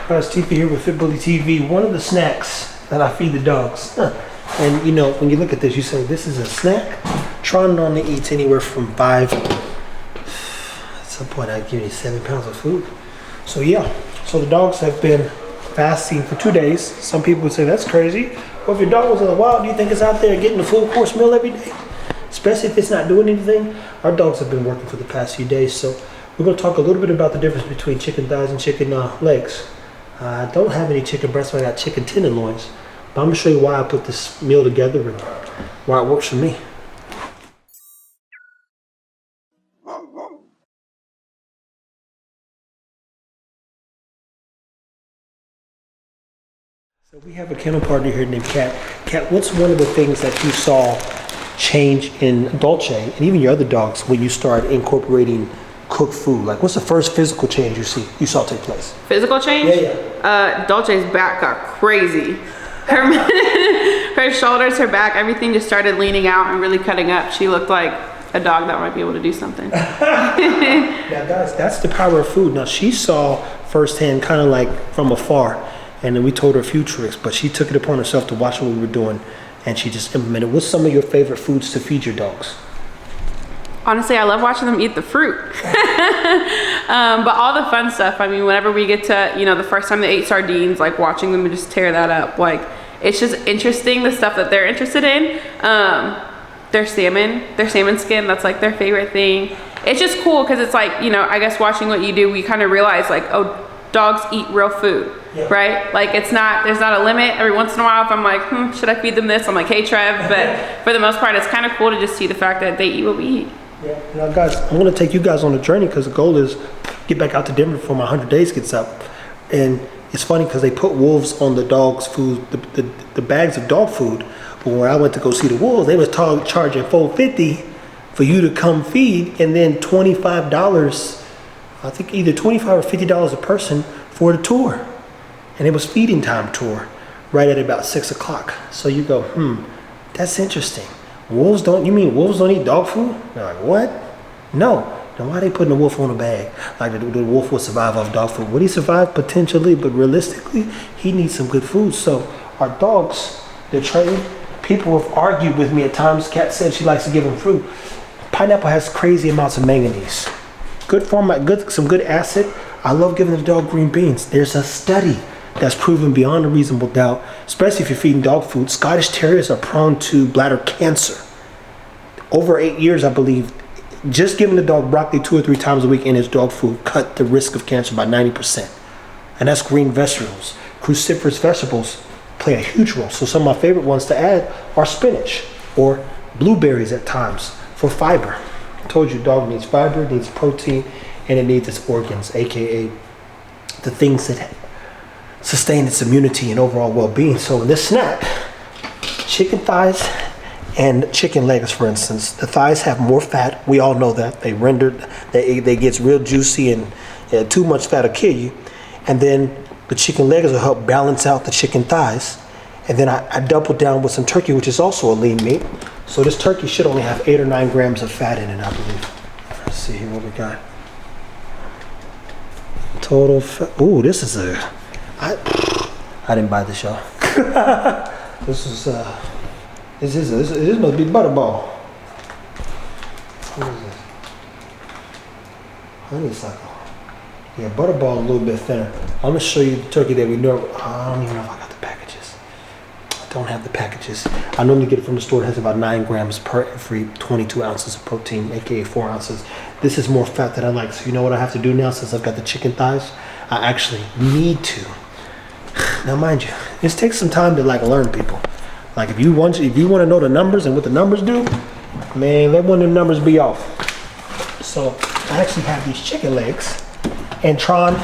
Guys, TP here with FitBully TV. One of the snacks that I feed the dogs. And you know, when you look at this, you say, this is a snack? Tron only eats anywhere from 5, at some point I give you 7 pounds of food. So yeah, so the dogs have been fasting for 2 days. Some people would say, that's crazy. Well, if your dog was in the wild, do you think it's out there getting a full course meal every day? Especially if it's not doing anything. Our dogs have been working for the past few days. So we're gonna talk a little bit about the difference between chicken thighs and chicken legs. I don't have any chicken breasts, but I got chicken tenderloins. But I'm gonna show you why I put this meal together and why it works for me. So we have a kennel partner here named Kat. Kat, what's one of the things that you saw change in Dolce and even your other dogs when you start incorporating cooked food? Like, what's the first physical change you saw take place? Physical change? Yeah. Dolce's back got crazy. Her shoulders, her back, everything just started leaning out and really cutting up. She looked like a dog that might be able to do something. Now guys, that's the power of food. Now she saw firsthand, kind of like from afar, and then we told her a few tricks, but she took it upon herself to watch what we were doing, and she just implemented. What's some of your favorite foods to feed your dogs? Honestly, I love watching them eat the fruit. But all the fun stuff, I mean, whenever we get to, you know, the first time they ate sardines, like watching them just tear that up, like, it's just interesting, the stuff that they're interested in. Their salmon skin, that's like their favorite thing. It's just cool because it's like, you know, I guess watching what you do, we kind of realize like, oh, dogs eat real food, right? Like there's not a limit. Every once in a while, if I'm like, should I feed them this? I'm like, hey, Trev. But for the most part, it's kind of cool to just see the fact that they eat what we eat. Yeah, now guys, I'm gonna take you guys on a journey because the goal is get back out to Denver before my 100 days gets up. And it's funny because they put wolves on the dog's food, the bags of dog food. But when I went to go see the wolves, they was charging $4.50 for you to come feed, and then $25, I think either $25 or $50 a person for the tour. And it was feeding time tour right at about 6 o'clock. So you go, that's interesting. Wolves don't eat dog food? They're like, what? No. Then why are they putting the wolf on a bag? Like the wolf will survive off dog food. Would he survive? Potentially, but realistically, he needs some good food. So our dogs, they're trained. People have argued with me at times. Kat said she likes to give them fruit. Pineapple has crazy amounts of manganese. Good format, some good acid. I love giving the dog green beans. There's a study that's proven beyond a reasonable doubt, especially if you're feeding dog food, Scottish Terriers are prone to bladder cancer. Over 8 years, I believe, just giving the dog broccoli 2 or 3 times a week in his dog food cut the risk of cancer by 90%. And that's green vegetables. Cruciferous vegetables play a huge role. So some of my favorite ones to add are spinach or blueberries at times for fiber. I told you, dog needs fiber, it needs protein, and it needs its organs, aka the things that sustain its immunity and overall well-being. So in this snack, chicken thighs and chicken legs, for instance, the thighs have more fat. We all know that. They get real juicy, and too much fat will kill you. And then the chicken legs will help balance out the chicken thighs. And then I double down with some turkey, which is also a lean meat. So this turkey should only have 8 or 9 grams of fat in it, I believe. Let's see here what we got. Total fat. Ooh, this is I didn't buy this, y'all. This must be butterball. What is this? Honeysuckle. Yeah, butterball a little bit thinner. I'm gonna show you the turkey that we know. I don't even know if I got the packages. I don't have the packages. I normally get it from the store. It has about 9 grams per every 22 ounces of protein, aka 4 ounces. This is more fat than I like. So you know what I have to do now, since I've got the chicken thighs? I actually need to. Now, mind you, this takes some time to learn, people. Like if you want to know the numbers and what the numbers do, man, let one of the numbers be off. So I actually have these chicken legs, and Tron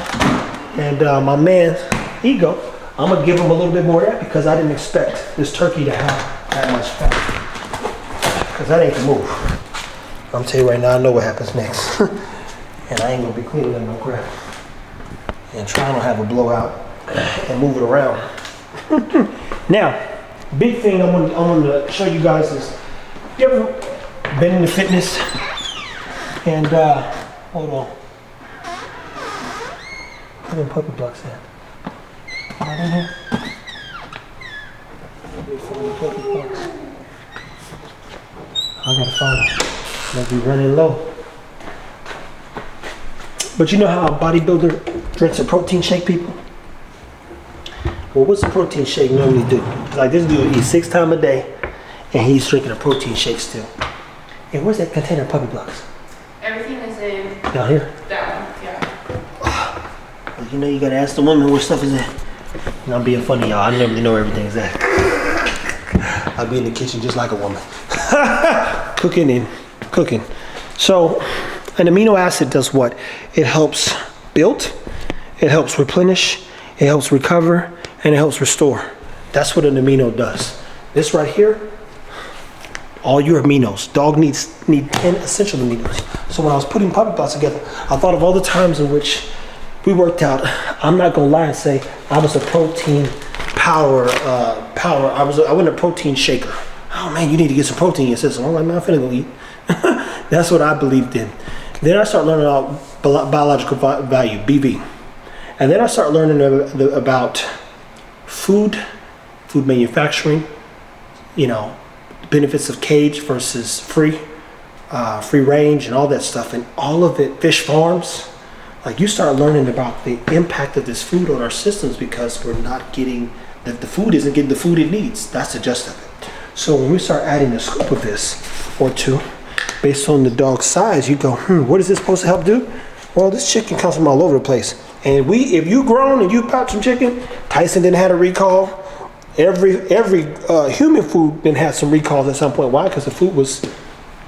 and my man Ego, I'm gonna give him a little bit more of that because I didn't expect this turkey to have that much fat. Because that ain't the move. I'm telling you right now, I know what happens next. And I ain't gonna be cleaning up no crap. And Tron will have a blowout and move it around. Now, big thing I want to show you guys is, you ever been into fitness and hold on, put them puppy blocks in. Fortified in here? I gotta find it. Might be running low. But you know how a bodybuilder drinks a protein shake, people? Well, what's a protein shake normally do? Like this dude eats 6 times a day, and he's drinking a protein shake still. And where's that container of puppy blocks? Everything is in Down here? down, yeah. Well, you know you gotta ask the woman where stuff is at. And I'm being funny, y'all. I never really know where everything's at. I'll be in the kitchen just like a woman. Cooking. So, an amino acid does what? It helps build, it helps replenish, it helps recover, and it helps restore. That's what an amino does. This right here, all your aminos. Dog needs 10 essential aminos. So when I was putting puppy blocks together, I thought of all the times in which we worked out. I'm not gonna lie and say I was a protein power. I wasn't a protein shaker. Oh man, you need to get some protein in your system. I'm like, man, I'm finna go eat. That's what I believed in. Then I started learning about biological value, BV. And then I started learning about food manufacturing, you know, benefits of cage versus free range and all that stuff. And all of it, fish farms, like you start learning about the impact of this food on our systems because we're not getting, that the food isn't getting the food it needs. That's the gist of it. So when we start adding a scoop of this or two, based on the dog's size, you go, what is this supposed to help do? Well, this chicken comes from all over the place. And if you grown and you popped some chicken, Tyson didn't have a recall. Every human food then had some recalls at some point. Why? Because the food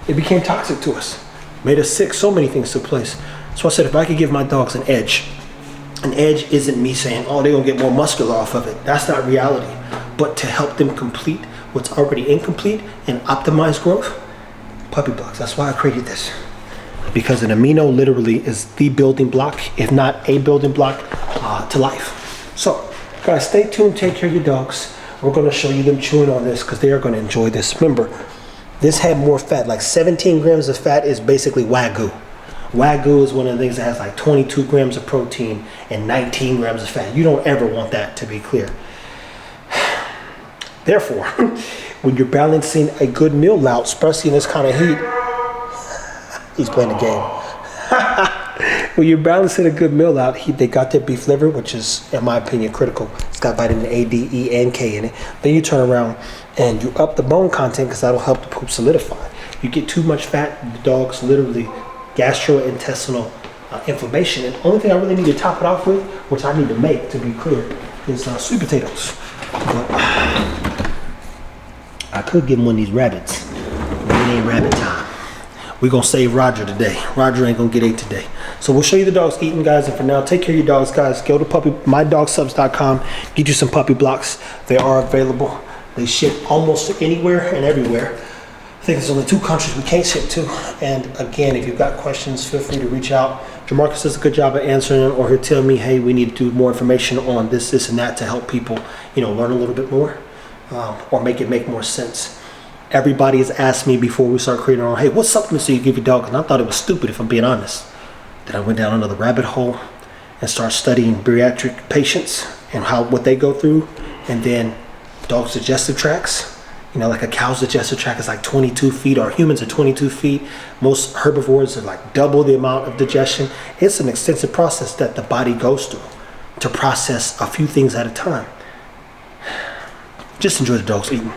it became toxic to us. Made us sick, so many things took place. So I said, if I could give my dogs an edge isn't me saying, oh, they're gonna get more muscular off of it. That's not reality. But to help them complete what's already incomplete and optimize growth, puppy blocks. That's why I created this. Because an amino literally is the building block, if not a building block, to life. So, guys, stay tuned, take care of your dogs. We're gonna show you them chewing on this because they are gonna enjoy this. Remember, this had more fat, like 17 grams of fat is basically Wagyu. Wagyu is one of the things that has like 22 grams of protein and 19 grams of fat. You don't ever want that, to be clear. Therefore, when you're balancing a good meal out, especially in this kind of heat, he's playing the game. When you're balancing a good meal out, they got their beef liver, which is, in my opinion, critical. It's got vitamin A, D, E, and K in it. Then you turn around and you up the bone content because that'll help the poop solidify. You get too much fat, the dog's literally gastrointestinal inflammation. And the only thing I really need to top it off with, which I need to make, to be clear, is sweet potatoes. But I could give him one of these rabbits, but it ain't rabbit time. We're gonna save Roger today. Roger ain't gonna get ate today. So we'll show you the dogs eating, guys. And for now, take care of your dogs, guys. Go to mydogsups.com, get you some puppy blocks. They are available. They ship almost anywhere and everywhere. I think there's only 2 countries we can't ship to. And again, if you've got questions, feel free to reach out. Jamarcus does a good job of answering them, or he'll tell me, hey, we need to do more information on this, and that to help people, learn a little bit more, or make it make more sense. Everybody has asked me before we start creating our own, hey, what supplements do you give your dog? And I thought it was stupid, if I'm being honest. Then I went down another rabbit hole and started studying bariatric patients and what they go through, and then dogs' digestive tracts. Like a cow's digestive tract is like 22 feet, or humans are 22 feet. Most herbivores are like double the amount of digestion. It's an extensive process that the body goes through to process a few things at a time. Just enjoy the dogs eating.